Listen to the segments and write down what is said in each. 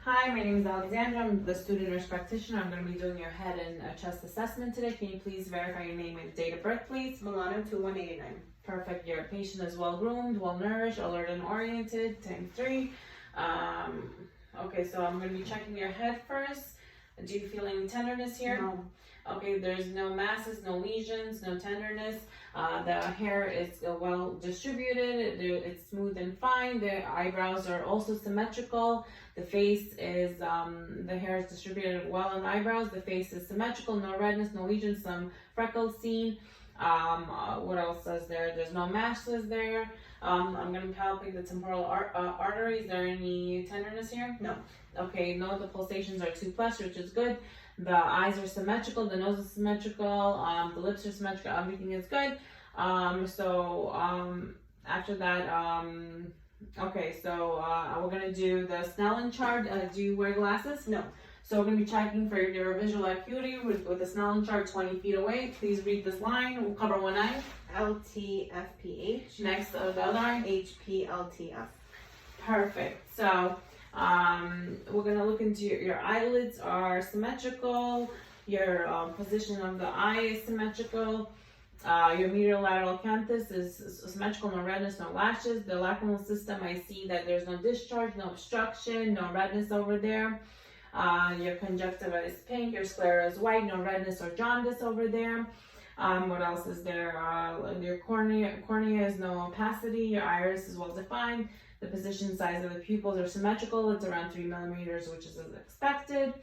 Hi, my name is Aleksandra. I'm the student nurse practitioner. I'm going to be doing your head and chest assessment today. Can you please verify your name and date of birth, please? Milano 2189. Perfect. Your patient is well groomed, well nourished, alert and oriented. Time 3. Okay, so I'm going to be checking your head first. Do you feel any tenderness here? No. Okay, there's no masses, no lesions, no tenderness. The hair is well distributed. It's smooth and fine. The eyebrows are also symmetrical. The face is, the hair is distributed well on the eyebrows. The face is symmetrical, no redness, no lesions, some freckles seen. What else is there? There's no masses there. I'm going to be palpating the temporal artery. Is there any tenderness here? No. Okay, no, the pulsations are 2+, which is good. The eyes are symmetrical, the nose is symmetrical, the lips are symmetrical, everything is good. After that, okay, so we're going to do the Snellen chart. Do you wear glasses? No. So we're going to be checking for your visual acuity with the Snellen chart 20 feet away. Please read this line. We'll cover one eye. LTFPH. Next, the other eye. HPLTF. Perfect. So we're going to look into your eyelids are symmetrical. Your position of the eye is symmetrical. Your medial lateral canthus is symmetrical, no redness, no lashes. The lacrimal system, I see that there's no discharge, no obstruction, no redness over there. Your conjunctiva is pink, your sclera is white, no redness or jaundice over there. What else is there? Your cornea is no opacity, your iris is well defined. The position size of the pupils are symmetrical, it's around 3 millimeters, which is as expected.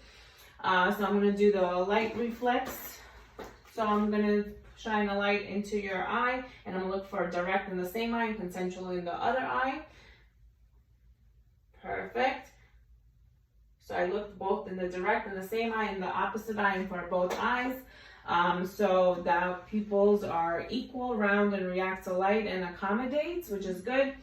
So I'm going to do the light reflex. So I'm going to shine a light into your eye, and I'm going to look for direct in the same eye and consensual in the other eye. Perfect. So I looked both in the direct in the same eye and the opposite eye and for both eyes. So the pupils are equal, round, and react to light and accommodates, which is good.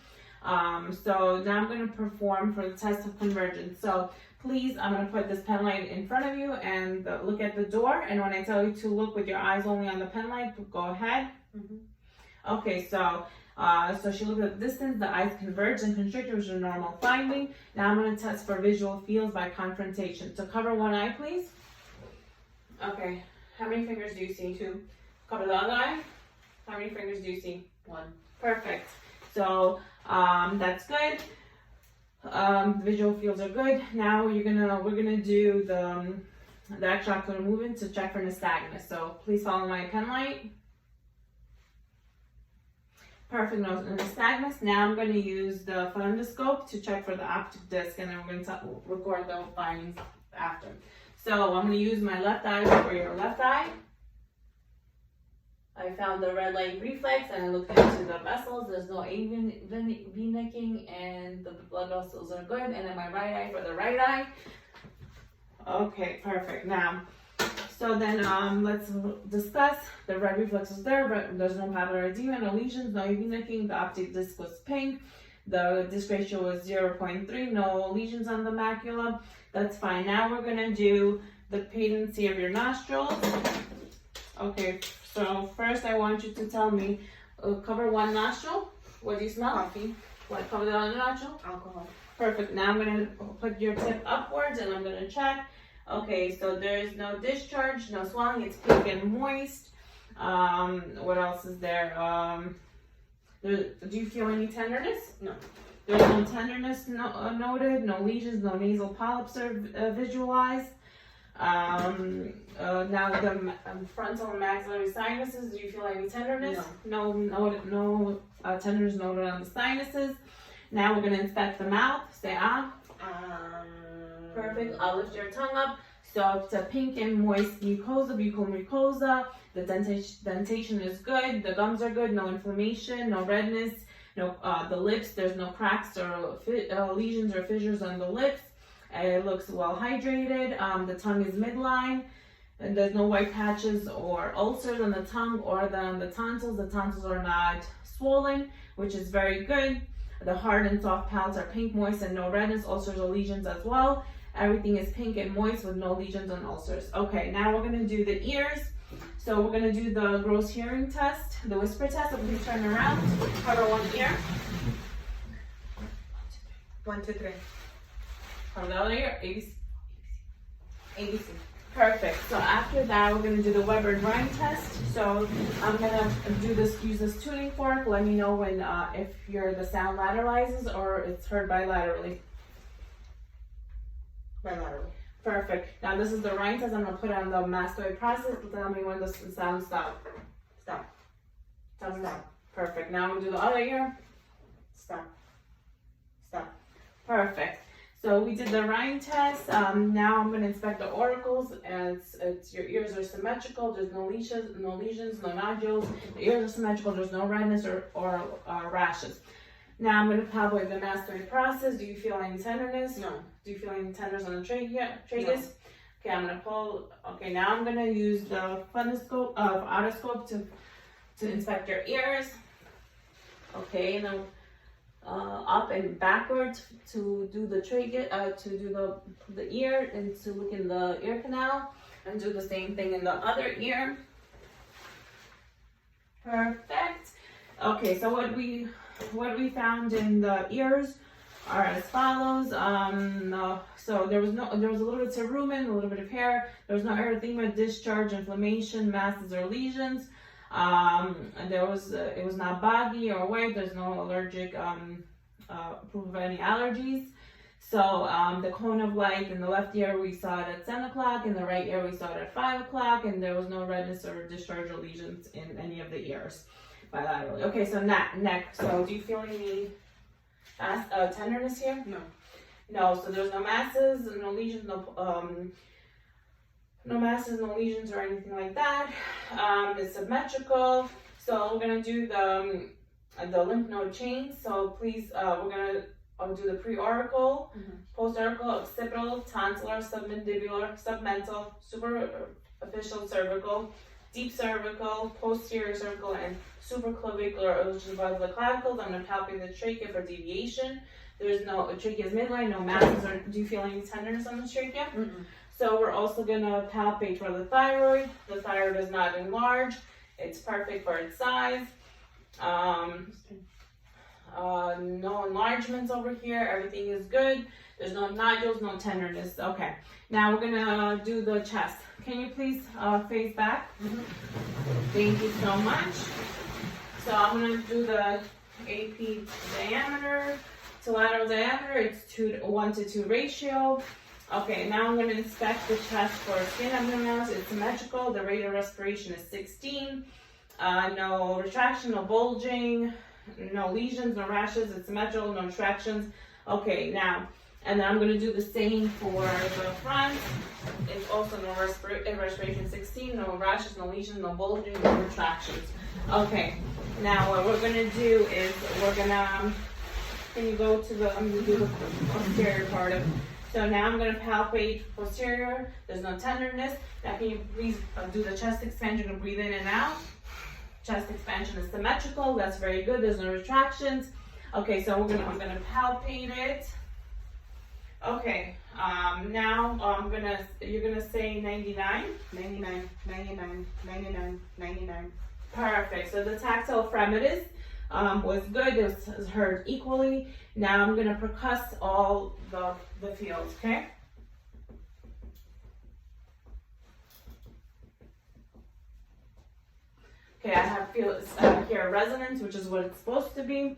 So now I'm going to perform for the test of convergence. So please, I'm going to put this pen light in front of you and look at the door. And when I tell you to look with your eyes only on the pen light, go ahead. Mm-hmm. Okay, so she looked at the distance, the eyes converged and constricted, which is a normal finding. Now I'm going to test for visual fields by confrontation. So cover one eye, please. Okay, how many fingers do you see? 2. Cover the other eye. How many fingers do you see? 1. Perfect. So that's good. Visual fields are good. Now we're gonna do the extraocular movement to check for nystagmus. So please follow my pen light. Perfect, no nystagmus. Now I'm going to use the fundoscope to check for the optic disc, and then we're going to record the findings after. So I'm going to use my left eye for your left eye. I found the red light reflex, and I looked into the vessels. There's no V-necking, and the blood vessels are good. And then my right eye for the right eye. Okay, perfect. Now, so then let's discuss. The red reflex is there, but there's no papillary edema, no lesions, no V-necking. The optic disc was pink. The disc ratio was 0.3, no lesions on the macula. That's fine. Now we're gonna do the patency of your nostrils. Okay, so first I want you to tell me, cover one nostril. What do you smell? Coffee. What, cover the other nostril? Alcohol. Perfect. Now I'm gonna put your tip upwards and I'm gonna check. Okay, so there's no discharge, no swelling, it's pink and moist. What else is there? Do you feel any tenderness? No. There's no tenderness noted, no lesions, no nasal polyps are visualized. Now the frontal and maxillary sinuses, do you feel any tenderness? No. No tenderness noted on the sinuses. Now we're going to inspect the mouth. Say ah. Perfect. I'll lift your tongue up. So it's a pink and moist mucosa, buccal mucosa. The dentation is good. The gums are good. No inflammation, no redness. No, the lips, there's no cracks or lesions or fissures on the lips. It looks well hydrated. The tongue is midline. And there's no white patches or ulcers on the tongue or on the tonsils. The tonsils are not swollen, which is very good. The hard and soft palates are pink, moist, and no redness, ulcers or lesions as well. Everything is pink and moist with no lesions and ulcers. Okay, now we're going to do the ears. So we're going to do the gross hearing test, the whisper test. So please turn around, cover one ear. 1, 2, 3. From the other ear, ABC. ABC. Perfect. So after that, we're gonna do the Weber and Ryan test. So I'm gonna use this tuning fork. Let me know when if the sound lateralizes or it's heard bilaterally. Bilateral. Perfect. Now this is the Ryan test. I'm gonna put on the mastoid process. Tell me when the sound stop. Stop. Stop. Perfect. Now I'm gonna do the other ear. Stop. Stop. Perfect. So we did the Ryan test. Now I'm going to inspect the auricles, and your ears are symmetrical. There's no lesions, no nodules. The ears are symmetrical. There's no redness or rashes. Now I'm going to palpate the mastoid process. Do you feel any tenderness? No. Do you feel any tenderness on the tragus? No. Okay, I'm going to pull. Okay, now I'm going to use the otoscope to inspect your ears. Okay, and then up and backwards to do the to do the ear and to look in the ear canal and do the same thing in the other ear. Perfect. Okay, so what we found in the ears are as follows. So there was a little bit of cerumen, a little bit of hair. There was no erythema, discharge, inflammation, masses or lesions. And it was not boggy or white. There's no allergic proof of any allergies. So the cone of light in the left ear we saw it at 10 o'clock, in the right ear we saw it at 5 o'clock, and there was no redness or discharge or lesions in any of the ears bilaterally. Okay, so neck. So do you feel any tenderness here? No. No. So there's no masses, no lesions, no masses, no lesions or anything like that. It's symmetrical. So we're gonna do the lymph node chain. So please, we're gonna do the pre-auricle, post-auricle, occipital, tonsillar, submandibular, submental, superficial cervical, deep cervical, posterior cervical, and supraclavicular, which is above the clavicles. I'm gonna palpate the trachea for deviation. There's no trachea is midline, no masses, or do you feel any tenderness on the trachea? Mm-mm. So we're also gonna palpate for the thyroid. The thyroid is not enlarged. It's perfect for its size. No enlargements over here. Everything is good. There's no nodules, no tenderness. Okay. Now we're gonna do the chest. Can you please face back? Thank you so much. So I'm gonna do the AP diameter to lateral diameter. It's 1 to 2 ratio. Okay, now I'm going to inspect the chest for skin abnormalities. It's symmetrical. The rate of respiration is 16. No retraction, no bulging, no lesions, no rashes. It's symmetrical, no retractions. Okay, now, and then I'm going to do the same for the front. It's also no respiration 16, no rashes, no lesions, no bulging, no retractions. Okay, now what we're going to do is we're going to, can you go to I'm going to do the posterior part of. So now I'm going to palpate posterior. There's no tenderness. Now can you please do the chest expansion? You're going to breathe in and out. Chest expansion is symmetrical. That's very good. There's no retractions. Okay, so I'm going to palpate it. Okay, now you're going to say 99. 99, 99, 99, 99. Perfect. So the tactile fremitus was good. It was heard equally. Now I'm going to percuss all the fields, okay? Okay, I have here resonance, which is what it's supposed to be.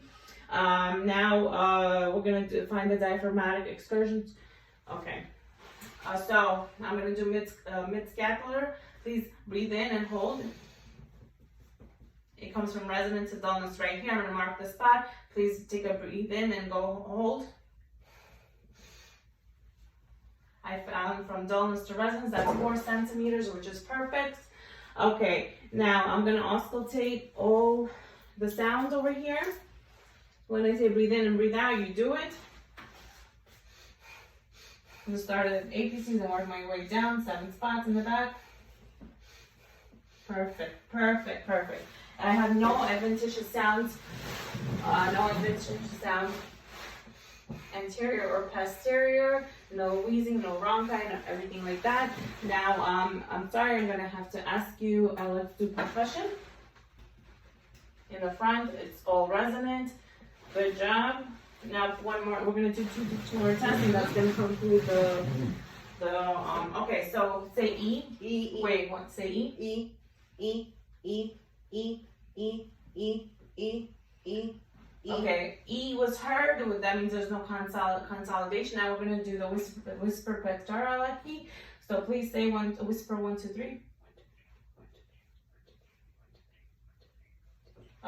Now we're going to find the diaphragmatic excursions. Okay, so I'm going to do mid-scapular. Please breathe in and hold. It comes from resonance to dullness right here. I'm going to mark the spot. Please take a breathe in and go hold. I found from dullness to resonance, that's 4 centimeters, which is perfect. Okay, now I'm going to auscultate all the sounds over here. When I say breathe in and breathe out, you do it. I'm going to start at APCs and work my way down, 7 spots in the back. Perfect, perfect, perfect. And I have no adventitious sounds, anterior or posterior, no wheezing, no rhonchi, no everything like that. Now, I'm sorry, I'm gonna have to ask you, let's do percussion. In the front, it's all resonant. Good job. Now, one more, we're gonna do two more tests, and that's gonna conclude okay, so say E. E, E, Wait, what, say E? E, E, E, E, E, E, E, E, E. Okay, E was heard, that means there's no consolidation. Now we're gonna do the whisper pectoral key. So please say whisper 1, 2, 3.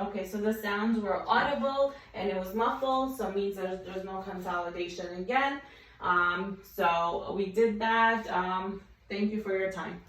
Okay, so the sounds were audible and it was muffled, so it means there's no consolidation again. So we did that. Thank you for your time.